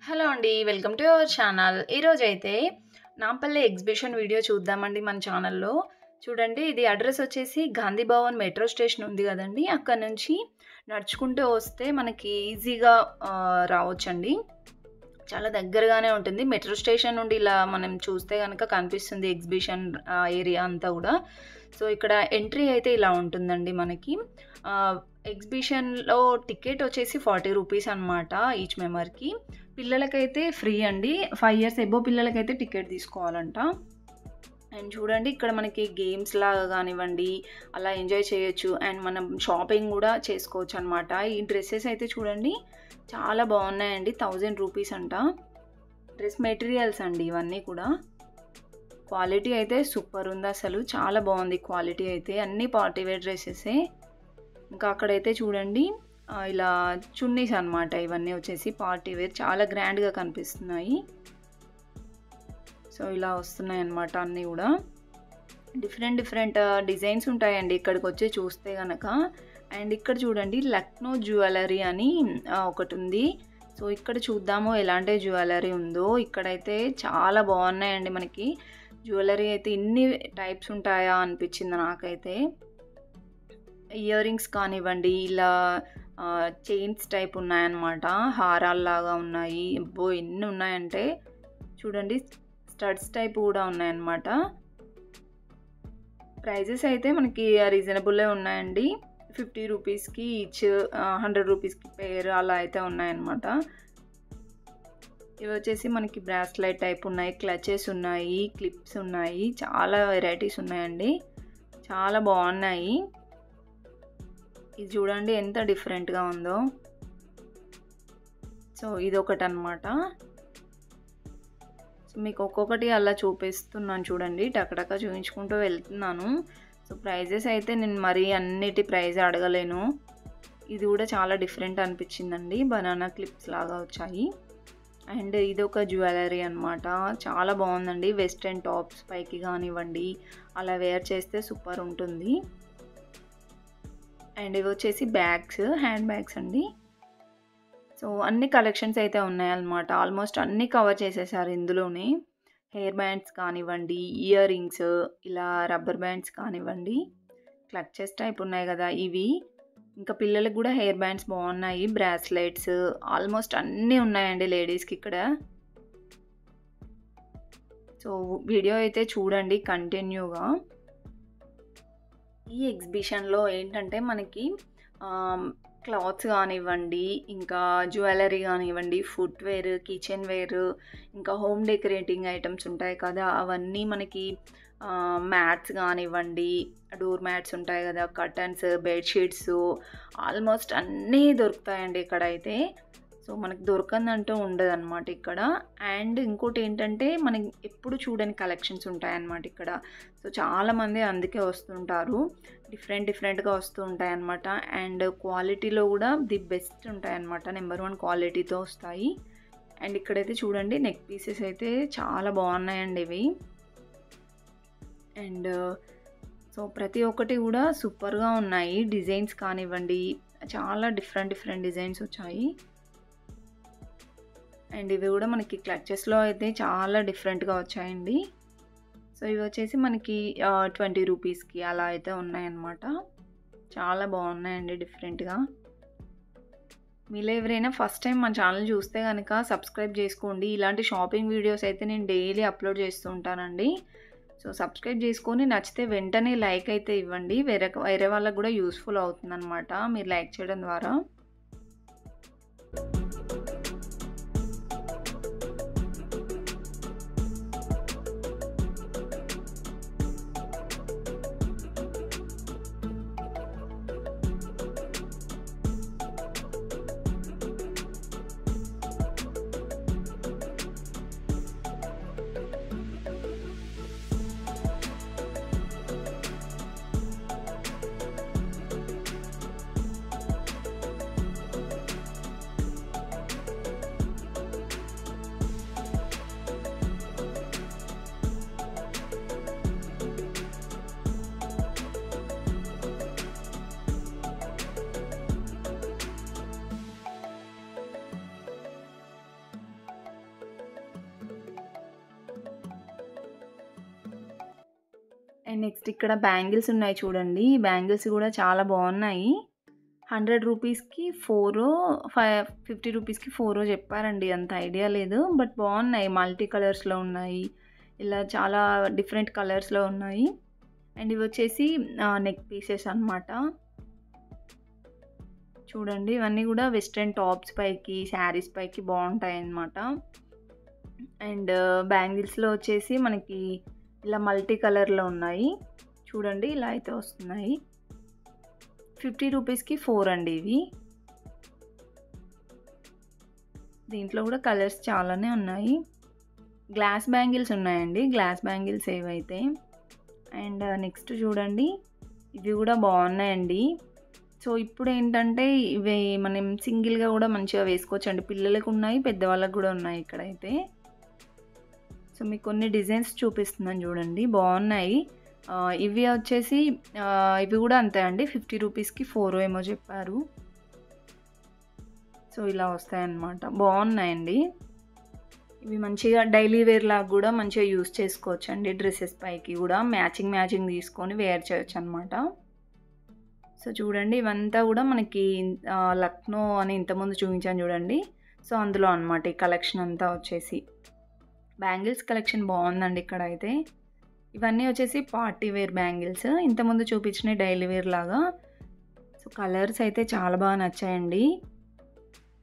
Hello అండి. Welcome to our channel. ఈరోజైతే Nampally exhibition video చూద్దామండి మన ఛానల్‌లో. చూడండి, ఇది అడ్రెస్ వచ్చేసి గాంధీ భవన్ మెట్రో స్టేషన్ ఉంది గదండీ! అక్కడి నుంచి నడుచుకుంటూ వస్తే మనకి ఈజీగా రావచ్చండి. చాలా దగ్గరగానే ఉంటుంది. మెట్రో స్టేషన్ నుండి ఇలా మనం చూస్తే గనక కనిపిస్తుంది ఎగ్జిబిషన్ ఏరియా అంతా గూడా. సో, ఇక్కడ ఎంట్రీ అయితే ఇలా ఉంటుందండి మనకి. ఎగ్జిబిషన్‌లో టికెట్ వచ్చేసి 40 రూపీస్ అనమాట ఈచ్ మెంబర్‌కి. పిల్లలకైతే ఫ్రీ అండి. 5 ఇయర్స్ అబోవ్ పిల్లలకైతే టికెట్ తీసుకోవాలంట. అండ్ చూడండి, ఇక్కడ మనకి గేమ్స్ లాగా గానివ్వండి, అలా ఎంజాయ్ చేయొచ్చు. అండ్ మనం షాపింగ్ గూడా చేసుకోవచ్చనమాట. ఈ డ్రెసెస్ అయితే చూడండి, చాలా బాగున్నాయండి. 1000 రూపీస్ అంట. డ్రెస్ మెటీరియల్స్ అండి ఇవన్నీ కూడా. క్వాలిటీ అయితే సూపర్ ఉంది అసలు. చాలా బాగుంది క్వాలిటీ అయితే. అన్నీ పార్టీ వేర్ డ్రెస్సెసే. ఇంకా అక్కడైతే చూడండి, ఇలా చున్నీస్ అనమాట. ఇవన్నీ వచ్చేసి పార్టీ వేర్. చాలా గ్రాండ్‌గా కనిపిస్తున్నాయి. సో, ఇలా వస్తున్నాయన్నమాట అన్నీ కూడా. డిఫరెంట్ డిజైన్స్ ఉంటాయండి ఇక్కడికొచ్చి చూస్తే గనక. అండ్ ఇక్కడ చూడండి, లక్నో జ్యువెలరీ అని ఒకటి ఉంది. సో, ఇక్కడ చూద్దాము ఎలాంటి జ్యువెలరీ ఉందో. ఇక్కడైతే చాలా బాగున్నాయండి మనకి. జ్యువెలరీ అయితే ఇన్ని టైప్స్ ఉంటాయా అనిపించింది నాకైతే. ఇయర్ రింగ్స్ కానివ్వండి, ఇలా చైన్స్ టైప్ ఉన్నాయన్నమాట. హారాల్లాగా ఉన్నాయి. అబ్బో! ఎన్ని ఉన్నాయంటే చూడండి, స్టడ్స్ టైప్ కూడా ఉన్నాయన్నమాట. ప్రైజెస్ అయితే మనకి రీజనబుల్లే ఉన్నాయండి. 50 రూపీస్‌కి ఈచ్, 100 రూపీస్‌కి పెయిర్ అలా అయితే ఉన్నాయన్నమాట. ఇవి వచ్చేసి మనకి బ్రాస్లెట్ టైప్ ఉన్నాయి, క్లచెస్ ఉన్నాయి, క్లిప్స్ ఉన్నాయి. చాలా వెరైటీస్ ఉన్నాయండి. చాలా బాగున్నాయి. ఇది చూడండి ఎంత డిఫరెంట్‌గా ఉందో. సో, ఇదొకటనమాట. సో, మీకు ఒక్కొక్కటి అలా చూపిస్తున్నాను చూడండి. టకటక చూపించుకుంటూ వెళ్తున్నాను. సో, ప్రైజెస్ అయితే నేను మరీ అన్నిటి ప్రైజ్ అడగలేను. ఇది కూడా చాలా డిఫరెంట్ అనిపించిందండి. బనానా క్లిప్స్ లాగా వచ్చాయి. అండ్ ఇదొక జ్యువెలరీ అనమాట. చాలా బాగుందండి. వెస్ట్రన్ టాప్స్ పైకి కానివ్వండి, అలా వేర్ చేస్తే సూపర్ ఉంటుంది. అండ్ ఇవి వచ్చేసి బ్యాగ్స్, హ్యాండ్ బ్యాగ్స్ అండి. సో, అన్ని కలెక్షన్స్ అయితే ఉన్నాయన్నమాట. ఆల్మోస్ట్ అన్నీ కవర్ చేసేసారు ఇందులోనే. హెయిర్ బ్యాండ్స్ కానివ్వండి, ఇయర్ రింగ్స్, ఇలా రబ్బర్ బ్యాండ్స్ కానివ్వండి, క్లచెస్ టైప్ ఉన్నాయి కదా ఇవి. ఇంకా పిల్లలకు కూడా హెయిర్ బ్యాండ్స్ బాగున్నాయి. బ్రాస్లెట్స్ ఆల్మోస్ట్ అన్నీ ఉన్నాయండి లేడీస్‌కి ఇక్కడ. సో, వీడియో అయితే చూడండి కంటిన్యూగా. ఈ ఎగ్జిబిషన్‌లో ఏంటంటే మనకి క్లాత్స్ కానివ్వండి, ఇంకా జ్యువెలరీ కానివ్వండి, ఫుట్‌వేర్, కిచెన్ వేర్, ఇంకా హోమ్ డెకరేటింగ్ ఐటమ్స్ ఉంటాయి కదా, అవన్నీ మనకి మ్యాట్స్ కానివ్వండి, డోర్ మ్యాట్స్ ఉంటాయి కదా, కర్టన్స్, బెడ్‌షీట్స్ ఆల్మోస్ట్ అన్నీ దొరుకుతాయండి ఇక్కడైతే. సో, మనకి దొరకందంటూ ఉండదన్నమాట ఇక్కడ. అండ్ ఇంకోటి ఏంటంటే మనకి ఎప్పుడు చూడని కలెక్షన్స్ ఉంటాయన్నమాట ఇక్కడ. సో, చాలామంది అందుకే వస్తుంటారు. డిఫరెంట్‌గా వస్తూ ఉంటాయన్నమాట. అండ్ క్వాలిటీలో కూడా ది బెస్ట్ ఉంటాయన్నమాట. నెంబర్ 1 క్వాలిటీతో వస్తాయి. అండ్ ఇక్కడైతే చూడండి, నెక్ పీసెస్ అయితే చాలా బాగున్నాయండి ఇవి. అండ్ సో, ప్రతి ఒక్కటి కూడా సూపర్‌గా ఉన్నాయి. డిజైన్స్ కానివ్వండి, చాలా డిఫరెంట్ డిజైన్స్ వచ్చాయి. అండ్ ఇవి కూడా మనకి క్లచెస్‌లో అయితే చాలా డిఫరెంట్‌గా వచ్చాయండి. సో, ఇవి వచ్చేసి మనకి 20 రూపీస్‌కి అలా అయితే ఉన్నాయన్నమాట. చాలా బాగున్నాయండి డిఫరెంట్‌గా. మీలో ఎవరైనా ఫస్ట్ టైం మన ఛానల్ చూస్తే కనుక సబ్స్క్రైబ్ చేసుకోండి. ఇలాంటి షాపింగ్ వీడియోస్ అయితే నేను డైలీ అప్లోడ్ చేస్తూ ఉంటానండి. సో, సబ్స్క్రైబ్ చేసుకొని నచ్చితే వెంటనే లైక్ అయితే ఇవ్వండి. వేరే వాళ్ళకి కూడా యూస్ఫుల్ అవుతుందన్నమాట మీరు లైక్ చేయడం ద్వారా. అండ్ నెక్స్ట్ ఇక్కడ బ్యాంగిల్స్ ఉన్నాయి చూడండి. ఈ బ్యాంగిల్స్ కూడా చాలా బాగున్నాయి. 100 రూపీస్కి 4 50 రూపీస్కి 4 చెప్పారండి. అంత ఐడియా లేదు, బట్ బాగున్నాయి. మల్టీ కలర్స్లో ఉన్నాయి, ఇలా చాలా డిఫరెంట్ కలర్స్లో ఉన్నాయి. అండ్ ఇవి వచ్చేసి నెక్ పీసెస్ అన్నమాట. చూడండి ఇవన్నీ కూడా వెస్ట్రన్ టాప్స్ పైకి, శారీస్ పైకి బాగుంటాయి అన్నమాట. అండ్ బ్యాంగిల్స్లో వచ్చేసి మనకి ఇలా మల్టీ కలర్లో ఉన్నాయి చూడండి. ఇలా అయితే వస్తున్నాయి. 50 రూపీస్కి 4 అండి ఇవి. దీంట్లో కూడా కలర్స్ చాలానే ఉన్నాయి. గ్లాస్ బ్యాంగిల్స్ ఉన్నాయండి, గ్లాస్ బ్యాంగిల్స్ ఏవైతే. అండ్ నెక్స్ట్ చూడండి ఇవి కూడా బాగున్నాయండి. సో ఇప్పుడు ఏంటంటే ఇవి మనం సింగిల్గా కూడా మంచిగా వేసుకోవచ్చు అండి. పిల్లలకు ఉన్నాయి, పెద్దవాళ్ళకు కూడా ఉన్నాయి ఇక్కడైతే. సో మీకు కొన్ని డిజైన్స్ చూపిస్తున్నాను చూడండి, బాగున్నాయి. ఇవి వచ్చేసి ఇవి కూడా అంతే అండి. 50 రూపీస్కి 4 ఏమో చెప్పారు. సో ఇలా వస్తాయన్నమాట, బాగున్నాయండి. ఇవి మంచిగా డైలీ వేర్ లాగా కూడా మంచిగా యూస్ చేసుకోవచ్చు అండి. డ్రెస్సెస్ పైకి కూడా మ్యాచింగ్ తీసుకొని వేర్ చేయొచ్చు అనమాట. సో చూడండి ఇవంతా కూడా మనకి లక్నో అని ఇంతకుముందు చూపించాను చూడండి. సో అందులో అనమాట ఈ కలెక్షన్ అంతా వచ్చేసి. బ్యాంగిల్స్ కలెక్షన్ బాగుందండి ఇక్కడ అయితే. ఇవన్నీ వచ్చేసి పార్టీ వేర్ బ్యాంగిల్స్, ఇంతకుముందు చూపించిన డైలీ వేర్ లాగా. సో కలర్స్ అయితే చాలా బాగా నచ్చాయండి.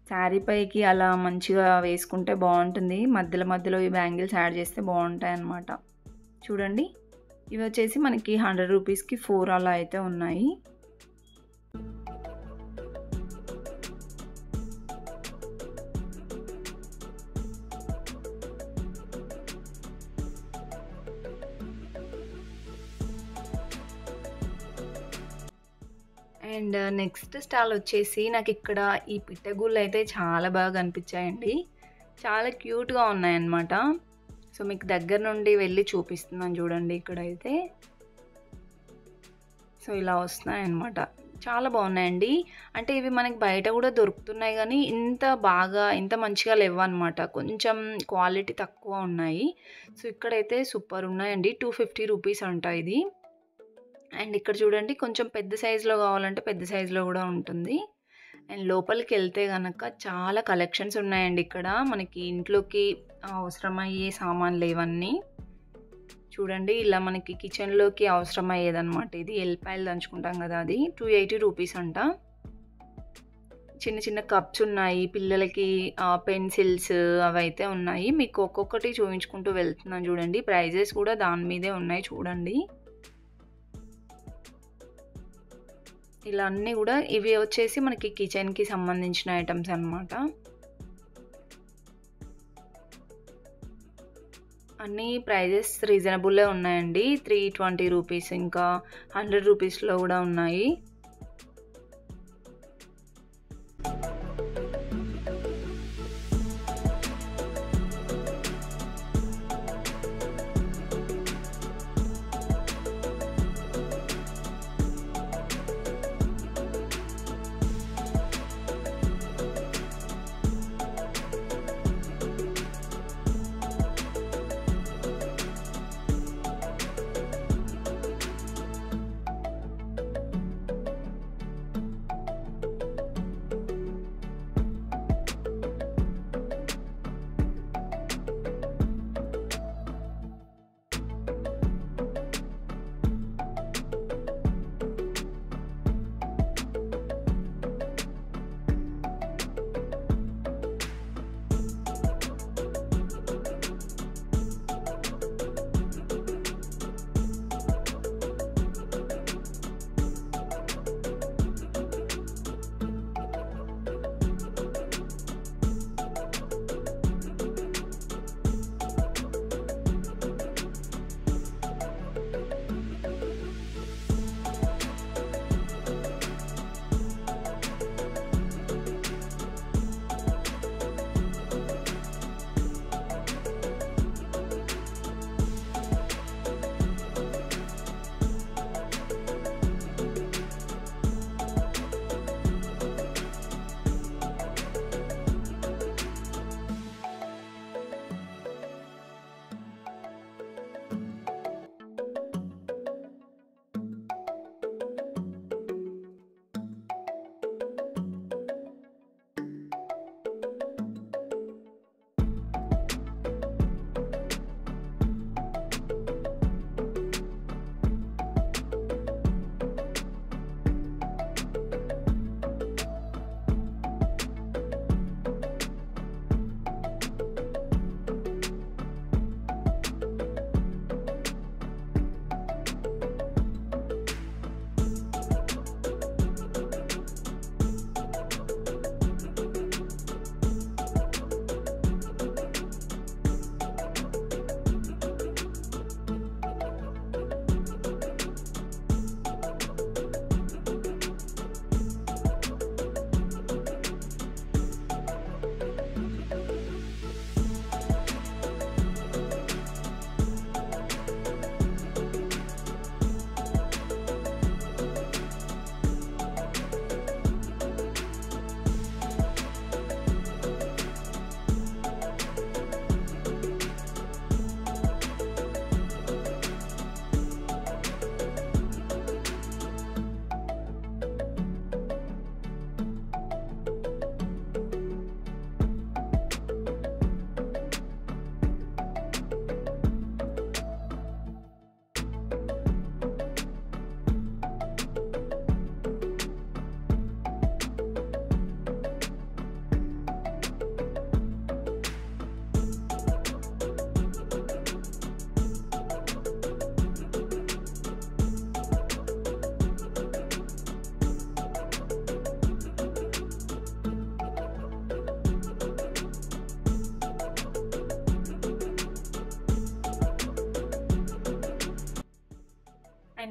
శారీ పైకి అలా మంచిగా వేసుకుంటే బాగుంటుంది. మధ్యలో ఈ బ్యాంగిల్స్ యాడ్ చేస్తే బాగుంటాయి అన్నమాట. చూడండి ఇవి వచ్చేసి మనకి 100 రూపీస్కి 4 అలా అయితే ఉన్నాయి. అండ్ నెక్స్ట్ స్టాల్ వచ్చేసి నాకు ఇక్కడ ఈ పిట్టగుళ్ళు అయితే చాలా బాగా కనిపించాయండి. చాలా క్యూట్గా ఉన్నాయన్నమాట. సో మీకు దగ్గర నుండి వెళ్ళి చూపిస్తున్నాను చూడండి ఇక్కడైతే. సో ఇలా వస్తున్నాయన్నమాట, చాలా బాగున్నాయండి. అంటే ఇవి మనకి బయట కూడా దొరుకుతున్నాయి కానీ ఇంత మంచిగా లేవు అనమాట. కొంచెం క్వాలిటీ తక్కువ ఉన్నాయి. సో ఇక్కడైతే సూపర్ ఉన్నాయండి. 250 రూపీస్ అంట ఇది. అండ్ ఇక్కడ చూడండి కొంచెం పెద్ద సైజులో కావాలంటే పెద్ద సైజులో కూడా ఉంటుంది. అండ్ లోపలికి వెళ్తే కనుక చాలా కలెక్షన్స్ ఉన్నాయండి ఇక్కడ. మనకి ఇంట్లోకి అవసరమయ్యే సామాన్లు ఇవన్నీ చూడండి. ఇలా మనకి కిచెన్లోకి అవసరమయ్యేదన్నమాట. ఇది ఎల్లిపాయలు దంచుకుంటాం కదా, అది 280 రూపీస్ అంట. చిన్న చిన్న కప్స్ ఉన్నాయి, పిల్లలకి పెన్సిల్స్ అవైతే ఉన్నాయి. మీకు ఒక్కొక్కటి చూపించుకుంటూ వెళ్తున్నాను చూడండి. ప్రైజెస్ కూడా దాని మీదే ఉన్నాయి చూడండి. ఇలా అన్నీ కూడా ఇవి వచ్చేసి మనకి కిచెన్కి సంబంధించిన ఐటమ్స్ అన్నమాట. అన్నీ ప్రైజెస్ రీజనబుల్లే ఉన్నాయండి. 320 రూపీస్, ఇంకా 100 రూపీస్లో కూడా ఉన్నాయి.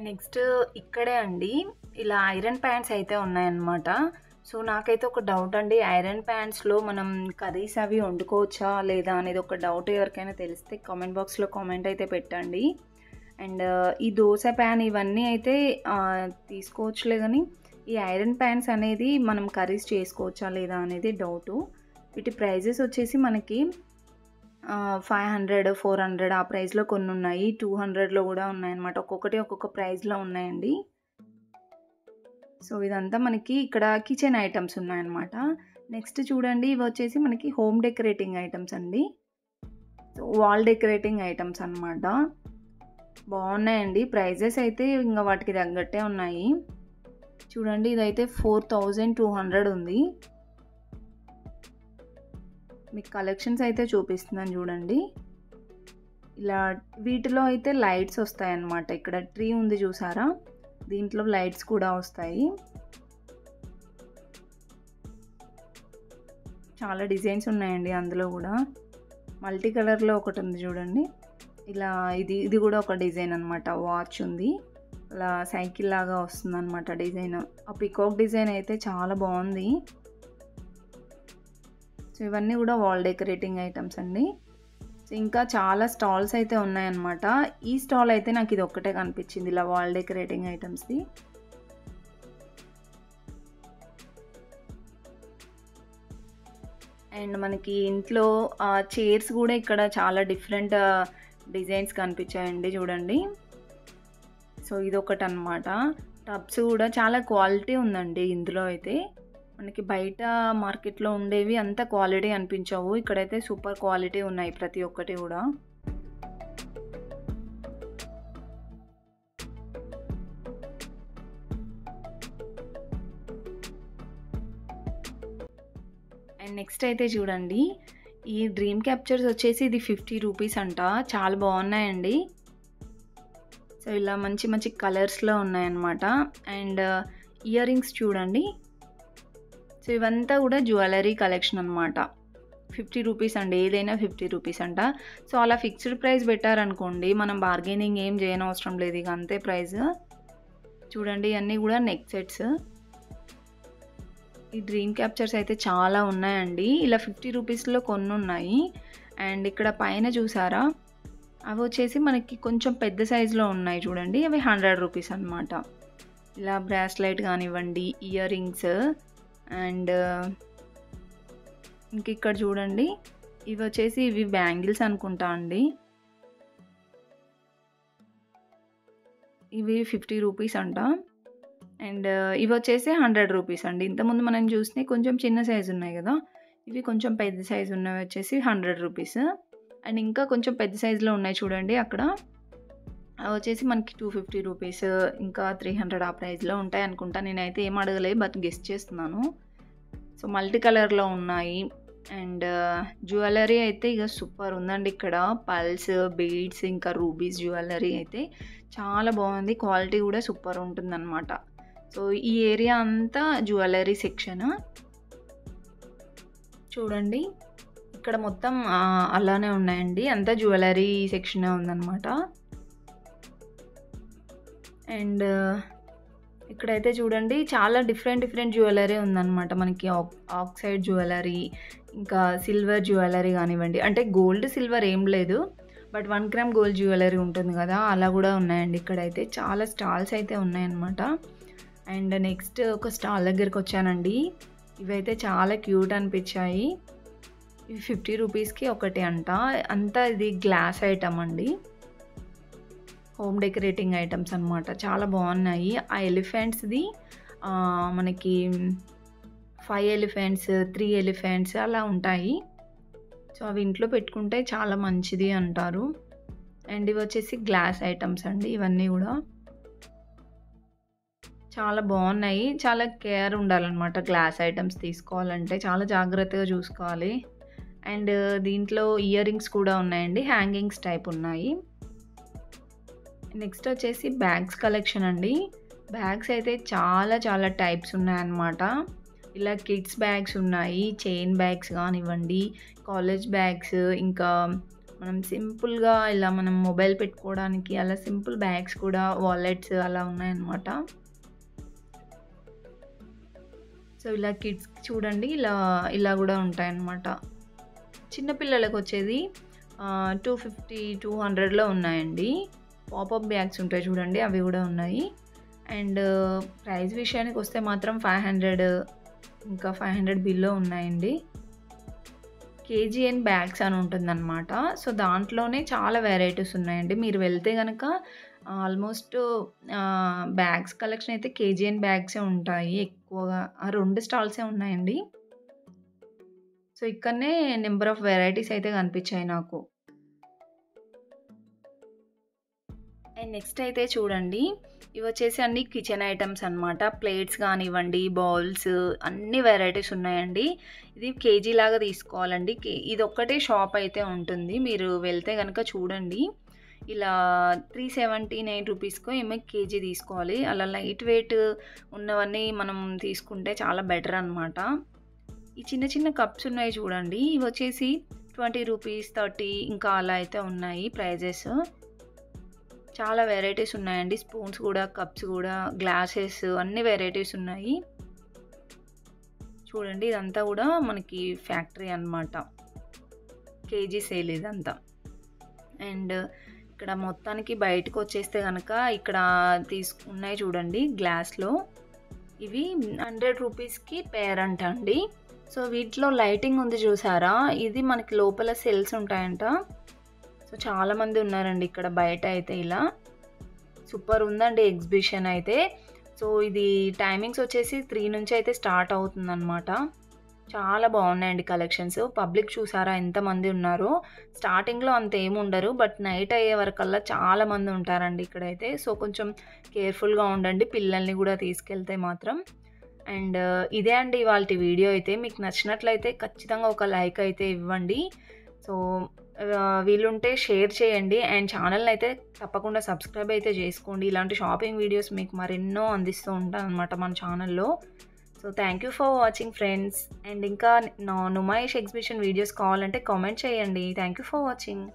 అండ్ నెక్స్ట్ ఇక్కడే అండి ఇలా ఐరన్ ప్యాంట్స్ అయితే ఉన్నాయన్నమాట. సో నాకైతే ఒక డౌట్ అండి, ఐరన్ ప్యాంట్స్లో మనం కర్రీస్ అవి వండుకోవచ్చా లేదా అనేది ఒక డౌట్. ఎవరికైనా తెలిస్తే కామెంట్ బాక్స్లో కామెంట్ అయితే పెట్టండి. అండ్ ఈ దోశ ప్యాన్ ఇవన్నీ అయితే తీసుకోవచ్చులే, కానీ ఈ ఐరన్ ప్యాన్స్ అనేది మనం కర్రీస్ చేసుకోవచ్చా లేదా అనేది డౌటు. వీటి ప్రైజెస్ వచ్చేసి మనకి 500, 400 ఆ ప్రైస్లో కొన్ని ఉన్నాయి, 200లో కూడా ఉన్నాయన్నమాట. ఒక్కొక్కటి ఒక్కొక్క ప్రైస్లో ఉన్నాయండి. సో ఇదంతా మనకి ఇక్కడ కిచెన్ ఐటమ్స్ ఉన్నాయన్నమాట. నెక్స్ట్ చూడండి, ఇవి వచ్చేసి మనకి హోమ్ డెకరేటింగ్ ఐటమ్స్ అండి. సో వాల్ డెకరేటింగ్ ఐటమ్స్ అన్నమాట. బాగున్నాయండి. ప్రైజెస్ అయితే ఇంకా వాటికి తగ్గట్టే ఉన్నాయి. చూడండి, ఇదైతే 4200 ఉంది. మీకు కలెక్షన్స్ అయితే చూపిస్తున్నాను చూడండి. ఇలా వీటిలో అయితే లైట్స్ వస్తాయన్నమాట. ఇక్కడ ట్రీ ఉంది చూసారా, దీంట్లో లైట్స్ కూడా వస్తాయి. చాలా డిజైన్స్ ఉన్నాయండి అందులో కూడా. మల్టీ కలర్లో ఒకటి ఉంది చూడండి. ఇలా ఇది కూడా ఒక డిజైన్ అనమాట. వాచ్ ఉంది, అలా సైకిల్ లాగా వస్తుంది అనమాట డిజైన్. ఆ పికాక్ డిజైన్ అయితే చాలా బాగుంది. సో ఇవన్నీ కూడా వాల్ డెకరేటింగ్ ఐటమ్స్ అండి. సో ఇంకా చాలా స్టాల్స్ అయితే ఉన్నాయన్నమాట. ఈ స్టాల్ అయితే నాకు ఇది ఒక్కటే కనిపించింది, ఇలా వాల్ డెకరేటింగ్ ఐటమ్స్ది. అండ్ మనకి ఇంట్లో చైర్స్ కూడా ఇక్కడ చాలా డిఫరెంట్ డిజైన్స్ కనిపించాయండి చూడండి. సో ఇదొకటి అనమాట. టబ్స్ కూడా చాలా క్వాలిటీ ఉందండి ఇందులో అయితే. మనకి బయట మార్కెట్లో ఉండేవి అంత క్వాలిటీ అనిపించవు, ఇక్కడైతే సూపర్ క్వాలిటీ ఉన్నాయి ప్రతి ఒక్కటి కూడా. అండ్ నెక్స్ట్ అయితే చూడండి, ఈ డ్రీమ్ క్యాప్చర్స్ వచ్చేసి ఇది 50 రూపీస్ అంట. చాలా బాగున్నాయండి. సో ఇలా మంచి మంచి కలర్స్లో ఉన్నాయన్నమాట. అండ్ ఇయర్ రింగ్స్ చూడండి. సో ఇవంతా కూడా జ్యువెలరీ కలెక్షన్ అనమాట. 50 రూపీస్ అండి, ఏదైనా 50 రూపీస్ అంట. సో అలా ఫిక్స్డ్ ప్రైస్ పెట్టారనుకోండి, మనం బార్గెనింగ్ ఏం చేయనవసరం లేదు, ఇక అంతే ప్రైస్. చూడండి, అన్నీ కూడా నెక్ సెట్స్. ఈ డ్రీమ్ క్యాప్చర్స్ అయితే చాలా ఉన్నాయండి. ఇలా 50 రూపీస్లో కొన్ని ఉన్నాయి. అండ్ ఇక్కడ పైన చూసారా, అవి వచ్చేసి మనకి కొంచెం పెద్ద సైజులో ఉన్నాయి చూడండి, అవి 100 రూపీస్ అనమాట. ఇలా బ్రాస్లైట్ కానివ్వండి, ఇయర్ రింగ్స్. అండ్ ఇంక ఇక్కడ చూడండి, ఇవి వచ్చేసి ఇవి బ్యాంగిల్స్ అనుకుంటా అండి. ఇవి 50 రూపీస్ అంట. అండ్ ఇవి వచ్చేసి 100 రూపీస్ అండి. ఇంతకుముందు మనం చూసినాయి కొంచెం చిన్న సైజు ఉన్నాయి కదా, ఇవి కొంచెం పెద్ద సైజు ఉన్నవి వచ్చేసి 100 రూపీస్. అండ్ ఇంకా కొంచెం పెద్ద సైజులో ఉన్నాయి చూడండి అక్కడ, అవి వచ్చేసి మనకి 250 రూపీస్, ఇంకా 300 ఆ ప్రైస్లో ఉంటాయి అనుకుంటా. నేనైతే ఏం అడగలేదు, బట్ గెస్ట్ చేస్తున్నాను. సో మల్టీ కలర్లో ఉన్నాయి. అండ్ జ్యువెలరీ అయితే ఇక సూపర్ ఉందండి ఇక్కడ. పల్స్, బీడ్స్, ఇంకా రూబీస్ జ్యువెలరీ అయితే చాలా బాగుంది. క్వాలిటీ కూడా సూపర్ ఉంటుందన్నమాట. సో ఈ ఏరియా అంతా జ్యువెలరీ సెక్షన్ చూడండి. ఇక్కడ మొత్తం అలానే ఉన్నాయండి, అంతా జ్యువెలరీ సెక్షనే ఉందన్నమాట. అండ్ ఇక్కడైతే చూడండి, చాలా డిఫరెంట్ జ్యువెలరీ ఉందన్నమాట. మనకి ఆక్సైడ్ జ్యువెలరీ, ఇంకా సిల్వర్ జ్యువెలరీ కానివ్వండి, అంటే గోల్డ్ సిల్వర్ ఏం లేదు, బట్ 1 గ్రామ్ గోల్డ్ జ్యువెలరీ ఉంటుంది కదా, అలా కూడా ఉన్నాయండి. ఇక్కడైతే చాలా స్టాల్స్ అయితే ఉన్నాయన్నమాట. అండ్ నెక్స్ట్ ఒక స్టాల్ దగ్గరికి వచ్చానండి. ఇవైతే చాలా క్యూట్ అనిపించాయి. ఇవి 50 రూపీస్కి ఒకటి అంట. అంతా ఇది గ్లాస్ ఐటమ్ అండి, హోమ్ డెకరేటింగ్ ఐటమ్స్ అనమాట. చాలా బాగున్నాయి. ఆ ఎలిఫెంట్స్ది మనకి 5 ఎలిఫెంట్స్, 3 ఎలిఫెంట్స్ అలా ఉంటాయి. సో అవి ఇంట్లో పెట్టుకుంటే చాలా మంచిది అంటారు. అండ్ ఇవి వచ్చేసి గ్లాస్ ఐటమ్స్ అండి. ఇవన్నీ కూడా చాలా బాగున్నాయి. చాలా కేర్ ఉండాలన్నమాట గ్లాస్ ఐటమ్స్ తీసుకోవాలంటే, చాలా జాగ్రత్తగా చూసుకోవాలి. అండ్ దీంట్లో ఇయర్ రింగ్స్ కూడా ఉన్నాయండి, హ్యాంగింగ్స్ టైప్ ఉన్నాయి. నెక్స్ట్ వచ్చేసి బ్యాగ్స్ కలెక్షన్ అండి. బ్యాగ్స్ అయితే చాలా టైప్స్ ఉన్నాయన్నమాట. ఇలా కిడ్స్ బ్యాగ్స్ ఉన్నాయి, చైన్ బ్యాగ్స్ కానివ్వండి, కాలేజ్ బ్యాగ్స్, ఇంకా మనం సింపుల్‌గా ఇలా మనం మొబైల్ పెట్టుకోవడానికి అలా సింపుల్ బ్యాగ్స్ కూడా వాలెట్స్ అలా ఉన్నాయన్నమాట. సో, ఇలా కిడ్స్‌కి చూడండి ఇలా గూడా ఉంటాయన్నమాట. చిన్న పిల్లలకొచ్చేది 250, 200లో ఉన్నాయండి. పాపప్ బ్యాగ్స్ ఉంటాయి చూడండి అవి గూడా ఉన్నాయి. అండ్ ప్రైస్ విషయానికొస్తే మాత్రం 500 ఇంకా 500 బిలో ఉన్నాయండి. కేజీఎన్ బ్యాగ్స్ అని ఉంటుందన్నమాట. సో, దాంట్లోనే చాలా వెరైటీస్ ఉన్నాయండి. మీరు వెళ్తే గనక ఆల్మోస్ట్ బ్యాగ్స్ కలెక్షన్ అయితే కేజీఎన్ బ్యాగ్సే ఉంటాయి ఎక్కువగా. ఆ 2 స్టాల్సే ఉన్నాయండి. సో, ఇక్కడనే నంబర్ ఆఫ్ వెరైటీస్ అయితే కనిపించాయి నాకు. అండ్ నెక్స్ట్ అయితే చూడండి, ఇవొచ్చేసి అన్ని కిచెన్ ఐటెమ్స్ అనమాట. ప్లేట్స్ కానివ్వండి, బౌల్స్ అన్ని వెరైటీస్ ఉన్నాయండి. ఇది కేజీ లాగా తీసుకోవాలండి. ఇదొక్కటే షాప్ అయితే ఉంటుంది. మీరు వెళ్తే గనక చూడండి. ఇలా 379 రూపీస్‌కో ఏమో కేజీ తీసుకోవాలి. అలా లైట్ వెయిట్ ఉన్నవన్నీ మనం తీసుకుంటే చాలా బెటర్ అనమాట. ఈ చిన్న చిన్న కప్స్ ఉన్నాయి చూడండి. ఇవొచ్చేసి 20 రూపీస్, 30 ఇంకా అలా అయితే ఉన్నాయి ప్రైజెస్. చాలా వెరైటీస్ ఉన్నాయండి. స్పూన్స్ గూడా, కప్స్ గూడా, గ్లాసెస్ అన్ని వెరైటీస్ ఉన్నాయి. చూడండి ఇదంతా గూడా మనకి ఫ్యాక్టరీ అనమాట. కేజీ సేల్ ఇదంతా. అండ్ ఇక్కడ మొత్తానికి బయటకొచ్చేస్తే గనక ఇక్కడ ఉన్నాయి చూడండి గ్లాస్‌లో. ఇవి 100 రూపీస్‌కి పెయిర్ అంట అండి. సో, వీటిలో లైటింగ్ ఉంది చూసారా? ఇది మనకి లోపల సెల్స్ ఉంటాయంట. సో, చాలామంది ఉన్నారండి ఇక్కడ బయట అయితే ఇలా. సూపర్ ఉందండి ఎగ్జిబిషన్ అయితే. సో, ఇది టైమింగ్స్ వచ్చేసి 3 నుంచి అయితే స్టార్ట్ అవుతుందనమాట. చాలా బాగున్నాయండి కలెక్షన్స్. పబ్లిక్ చూసారా ఎంతమంది ఉన్నారో. స్టార్టింగ్‌లో అంత ఏముండరు. బట్ నైట్ అయ్యే వరకల్లా చాలామంది ఉంటారండి ఇక్కడైతే. సో, కొంచెం కేర్‌ఫుల్‌గా ఉండండి పిల్లల్ని గూడా తీసుకెళ్తే మాత్రం. అండ్ ఇదే అండి ఇవాల్టి వీడియో అయితే. మీకు నచ్చినట్లయితే ఖచ్చితంగా ఒక లైక్ అయితే ఇవ్వండి. సో, వీలుంటే షేర్ చేయండి. అండ్ ఛానల్‌ని అయితే తప్పకుండా సబ్స్క్రైబ్ అయితే చేసుకోండి. ఇలాంటి షాపింగ్ వీడియోస్ మీకు మరెన్నో అందిస్తూ ఉంటాననమాట మన ఛానల్‌లో. So, thank you for watching friends. And ఇంకా నుమాయిష్ ఎగ్జిబిషన్ వీడియోస్ కావాలంటే కామెంట్ చేయండి. Thank you for watching.